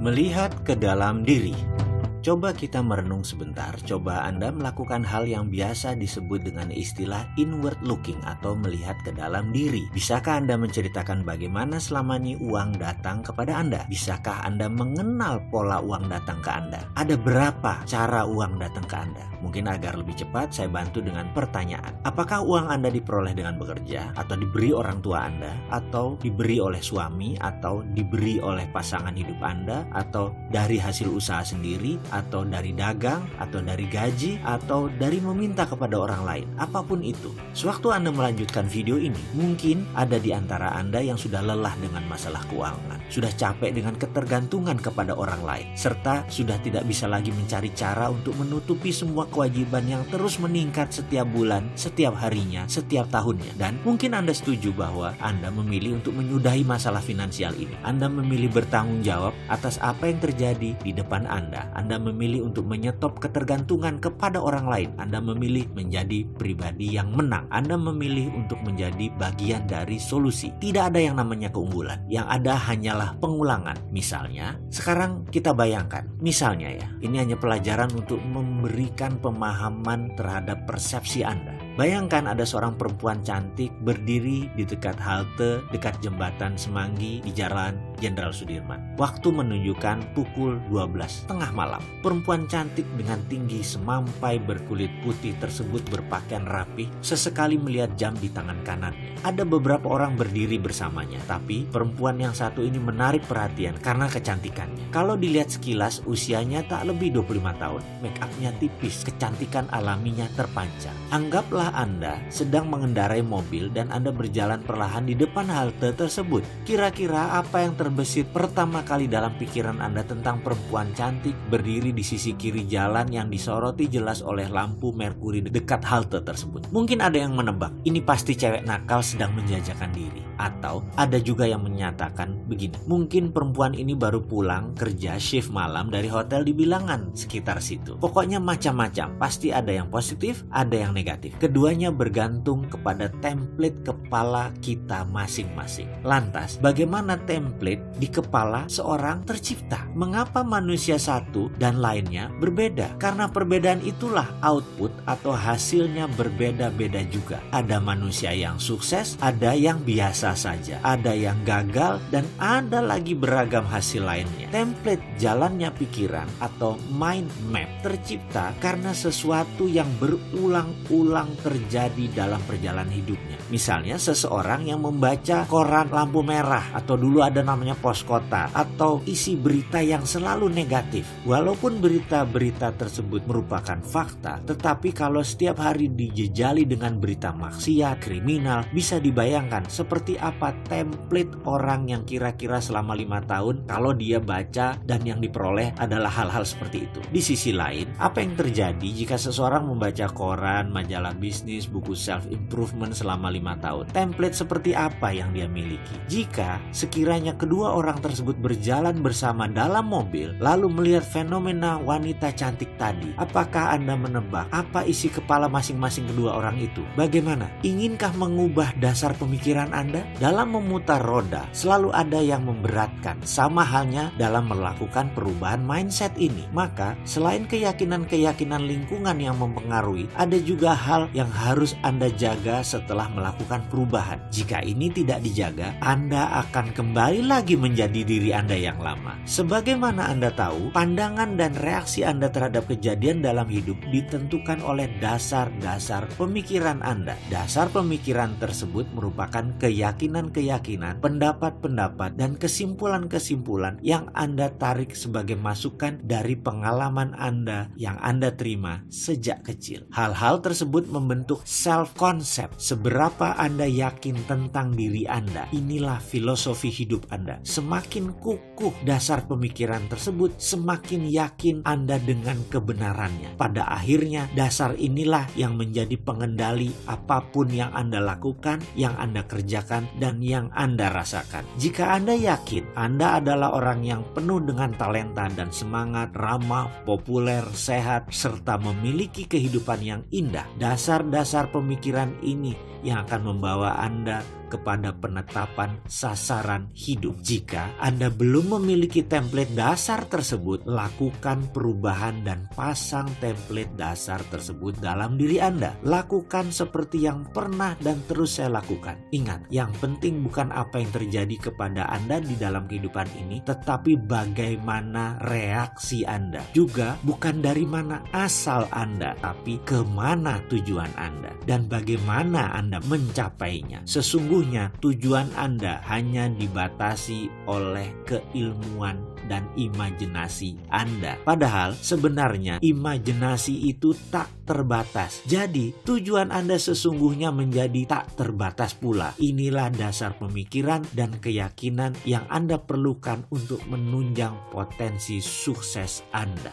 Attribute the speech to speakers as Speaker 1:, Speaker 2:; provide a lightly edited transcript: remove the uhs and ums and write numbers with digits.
Speaker 1: Melihat ke dalam diri. Coba kita merenung sebentar, coba Anda melakukan hal yang biasa disebut dengan istilah inward looking atau melihat ke dalam diri. Bisakah Anda menceritakan bagaimana selama ini uang datang kepada Anda? Bisakah Anda mengenal pola uang datang ke Anda? Ada berapa cara uang datang ke Anda? Mungkin agar lebih cepat saya bantu dengan pertanyaan. Apakah uang Anda diperoleh dengan bekerja, atau diberi orang tua Anda, atau diberi oleh suami, atau diberi oleh pasangan hidup Anda, atau dari hasil usaha sendiri, atau dari dagang, atau dari gaji, atau dari meminta kepada orang lain? Apapun itu. Sewaktu Anda melanjutkan video ini, mungkin ada di antara Anda yang sudah lelah dengan masalah keuangan, sudah capek dengan ketergantungan kepada orang lain, serta sudah tidak bisa lagi mencari cara untuk menutupi semua kewajiban yang terus meningkat setiap bulan, setiap harinya, setiap tahunnya. Dan mungkin Anda setuju bahwa Anda memilih untuk menyudahi masalah finansial ini. Anda memilih bertanggung jawab atas apa yang terjadi di depan Anda. Anda memilih untuk menyetop ketergantungan kepada orang lain. Anda memilih menjadi pribadi yang menang. Anda memilih untuk menjadi bagian dari solusi. Tidak ada yang namanya keunggulan. Yang ada hanyalah pengulangan. Misalnya, sekarang kita bayangkan. Misalnya ya, ini hanya pelajaran untuk memberikan pemahaman terhadap persepsi Anda. Bayangkan ada seorang perempuan cantik berdiri di dekat halte, dekat jembatan Semanggi di Jalan Jenderal Sudirman. Waktu menunjukkan pukul 12 tengah malam. Perempuan cantik dengan tinggi semampai berkulit putih tersebut berpakaian rapi, sesekali melihat jam di tangan kanannya. Ada beberapa orang berdiri bersamanya, tapi perempuan yang satu ini menarik perhatian karena kecantikannya. Kalau dilihat sekilas, usianya tak lebih 25 tahun. Make up-nya tipis, kecantikan alaminya terpancar. Anggaplah Anda sedang mengendarai mobil dan Anda berjalan perlahan di depan halte tersebut. Kira-kira apa yang terbesit pertama kali dalam pikiran Anda tentang perempuan cantik berdiri di sisi kiri jalan yang disoroti jelas oleh lampu merkuri dekat halte tersebut? Mungkin ada yang menebak, ini pasti cewek nakal sedang menjajakan diri. Atau ada juga yang menyatakan begini, mungkin perempuan ini baru pulang kerja shift malam dari hotel di Bilangan sekitar situ. Pokoknya macam-macam, pasti ada yang positif, ada yang negatif. Keduanya bergantung kepada template kepala kita masing-masing. Lantas, bagaimana template di kepala seorang tercipta? Mengapa manusia satu dan lainnya berbeda? Karena perbedaan itulah output atau hasilnya berbeda-beda juga. Ada manusia yang sukses, ada yang biasa saja, ada yang gagal, dan ada lagi beragam hasil lainnya. Template jalannya pikiran atau mind map tercipta karena sesuatu yang berulang-ulang terjadi dalam perjalanan hidupnya. Misalnya seseorang yang membaca koran lampu merah, atau dulu ada namanya pos kota, atau isi berita yang selalu negatif. Walaupun berita-berita tersebut merupakan fakta, tetapi kalau setiap hari dijejali dengan berita maksiat, kriminal, bisa dibayangkan seperti apa template orang yang kira-kira selama 5 tahun kalau dia baca dan yang diperoleh adalah hal-hal seperti itu. Di sisi lain, apa yang terjadi jika seseorang membaca koran, majalah bisnis, buku self-improvement selama 5 tahun? Template seperti apa yang dia miliki? Jika sekiranya kedua orang tersebut berjalan bersama dalam mobil, lalu melihat fenomena wanita cantik tadi, apakah Anda menebak apa isi kepala masing-masing kedua orang itu? Bagaimana? Inginkah mengubah dasar pemikiran Anda? Dalam memutar roda, selalu ada yang memberatkan. Sama halnya dalam melakukan perubahan mindset ini. Maka, selain keyakinan-keyakinan lingkungan yang mempengaruhi, ada juga hal yang harus Anda jaga setelah melakukan perubahan. Jika ini tidak dijaga, Anda akan kembali lagi menjadi diri Anda yang lama. Sebagaimana Anda tahu, pandangan dan reaksi Anda terhadap kejadian dalam hidup ditentukan oleh dasar-dasar pemikiran Anda. Dasar pemikiran tersebut merupakan keyakinan-keyakinan, pendapat-pendapat, dan kesimpulan-kesimpulan yang Anda tarik sebagai masukan dari pengalaman Anda yang Anda terima sejak kecil. Hal-hal tersebut membentuk self-concept. Seberapa Anda yakin tentang diri Anda, inilah filosofi hidup Anda. Semakin kukuh dasar pemikiran tersebut, semakin yakin Anda dengan kebenarannya. Pada akhirnya, dasar inilah yang menjadi pengendali apapun yang Anda lakukan, yang Anda kerjakan, dan yang Anda rasakan. Jika Anda yakin Anda adalah orang yang penuh dengan talenta dan semangat, ramah, populer, sehat, serta memiliki kehidupan yang indah, dasar-dasar pemikiran ini yang akan membawa Anda kepada penetapan sasaran hidup. Jika Anda belum memiliki template dasar tersebut, lakukan perubahan dan pasang template dasar tersebut dalam diri Anda. Lakukan seperti yang pernah dan terus saya lakukan. Ingat, yang penting bukan apa yang terjadi kepada Anda di dalam kehidupan ini, tetapi bagaimana reaksi Anda. Juga bukan dari mana asal Anda, tapi kemana tujuan Anda dan bagaimana Anda mencapainya. Sesungguhnya tujuan Anda hanya dibatasi oleh keilmuan dan imajinasi Anda. Padahal sebenarnya imajinasi itu tak terbatas. Jadi tujuan Anda sesungguhnya menjadi tak terbatas pula. Inilah dasar pemikiran dan keyakinan yang Anda perlukan untuk menunjang potensi sukses Anda.